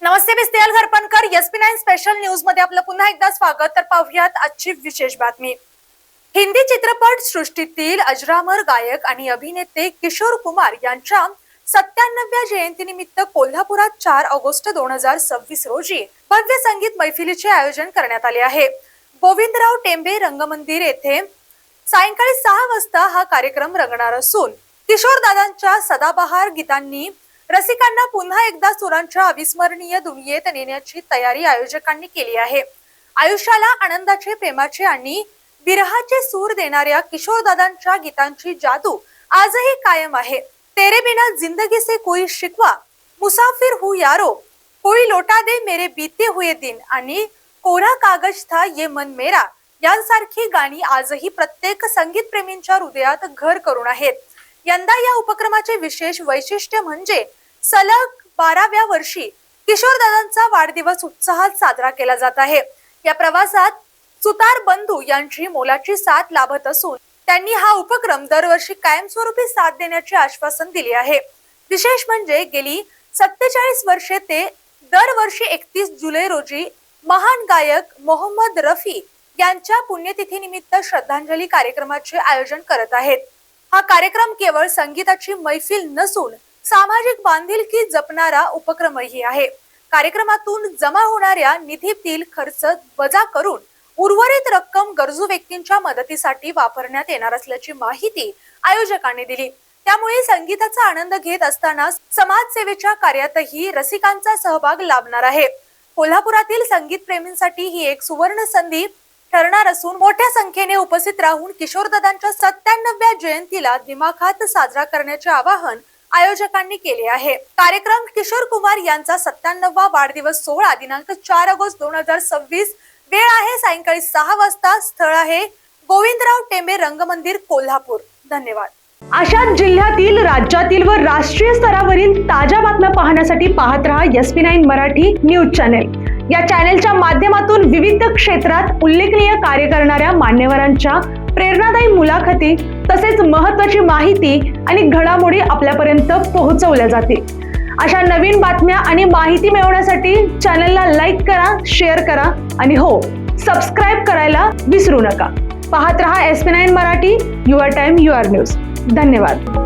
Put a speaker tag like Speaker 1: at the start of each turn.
Speaker 1: नमस्ते, मी Snehal Gharpankar. SP9 special news मध्ये आपलं पुन्हा एकदा स्वागत. तर पाहूयात आजची विशेष बातमी. हिंदी चित्रपट सृष्टीतील अजरामर गायक आणि अभिनेते किशोर कुमार यांच्या 97व्या जयंतीनिमित्त कोल्हापुरात 4 ऑगस्ट 2026 रोजी भव्य संगीत मैफिलीचे आयोजन करण्यात आले आहे. गोविंदराव टेंबे रंगमंदिर येथे सायंकाळी 6 वाजता हा कार्यक्रम रंगणार असून किशोर दादांच्या सदाबहार गीतांनी रसिकांना पुन्हा एकदा सुरांच्या अविस्मरणीय दुनियेत नेण्याची तयारी आयोजकांनी केली आहे. आयुष्याला आनंदाचे, प्रेमाचे आणि विरहाचे सूर देणाऱ्या किशोरदादांच्या गीतांची जादू आजही कायम आहे. तेरे बिना जिंदगी से कोई शिकवा, मुसाफिर हूँ यारो, कोई लौटा दे मेरे बीते हुए दिन आणि कोरा कागज था ये मन मेरा यांसारखी गाणी आजही प्रत्येक संगीत प्रेमींच्या हृदयात घर करून आहेत. यंदा या उपक्रमाचे विशेष वैशिष्ट्य म्हणजे सलग 12व्या वर्षी किशोरदादांचा वाढदिवस उत्साहात साजरा केला जात आहे. या प्रवासात सुतार बंधू यांची मोलाची साथ लाभत असून त्यांनी हा उपक्रम दरवर्षी कायमस्वरूपी साथ देण्याचे आश्वासन दिले आहे. विशेष म्हणजे गेली 47 वर्षे ते दरवर्षी 31 जुलै रोजी महान गायक मोहम्मद रफी यांच्या पुण्यतिथीनिमित्त श्रद्धांजली कार्यक्रमाचे आयोजन करत आहेत. हा कार्यक्रम केवळ संगीताची मैफिल नसून सामाजिक बांधिलकी जपणारा उपक्रमही आहे. कार्यक्रमातून जमा होणाऱ्या निधीतील खर्च वजा करून उर्वरित रक्कम गरजू व्यक्तींच्या मदतीसाठी वापरण्यात येणार असल्याची माहिती आयोजकांनी दिली. त्यामुळे संगीताचा आनंद घेत असताना समाजसेवेच्या कार्यातही रसिकांचा सहभाग लाभणार आहे. कोल्हापुरातील संगीत प्रेमींसाठी ही एक सुवर्ण संधी ठरणार असून मोठ्या संख्येने उपस्थित राहून किशोरदादांच्या 97व्या जयंतीला दिमाखात साजरा करण्याचे आवाहन आयोजकांनी केले आहे. कार्यक्रम किशोर कुमार यांचा 97वा वाढदिवस सोहळा दिनांक 4 ऑगस्ट 2026. वेळ आहे सायंकाळी 6 वाजता. स्थळ आहे गोविंदराव टेंबे रंगमंदिर, कोल्हापूर. धन्यवाद.
Speaker 2: अशाच जिल्ह्यातील, राज्यातील व राष्ट्रीय स्तरावरील ताज्या बातम्या पाहण्यासाठी पाहत रहा SP9 मराठी न्यूज चॅनेल. या चॅनेलच्या माध्यमातून विविध क्षेत्रात उल्लेखनीय कार्य करणाऱ्या मान्यवरांच्या प्रेरणादायी मुलाखती तसेच महत्त्वाची माहिती आणि घडामोडी आपल्यापर्यंत पोहोचवल्या जातील. अशा नवीन बातम्या आणि माहिती मिळवण्यासाठी चॅनेलला लाईक करा, शेअर करा आणि हो, सबस्क्राईब करायला विसरू नका. पाहत रहा SP9 Marathi, your time your news. धन्यवाद.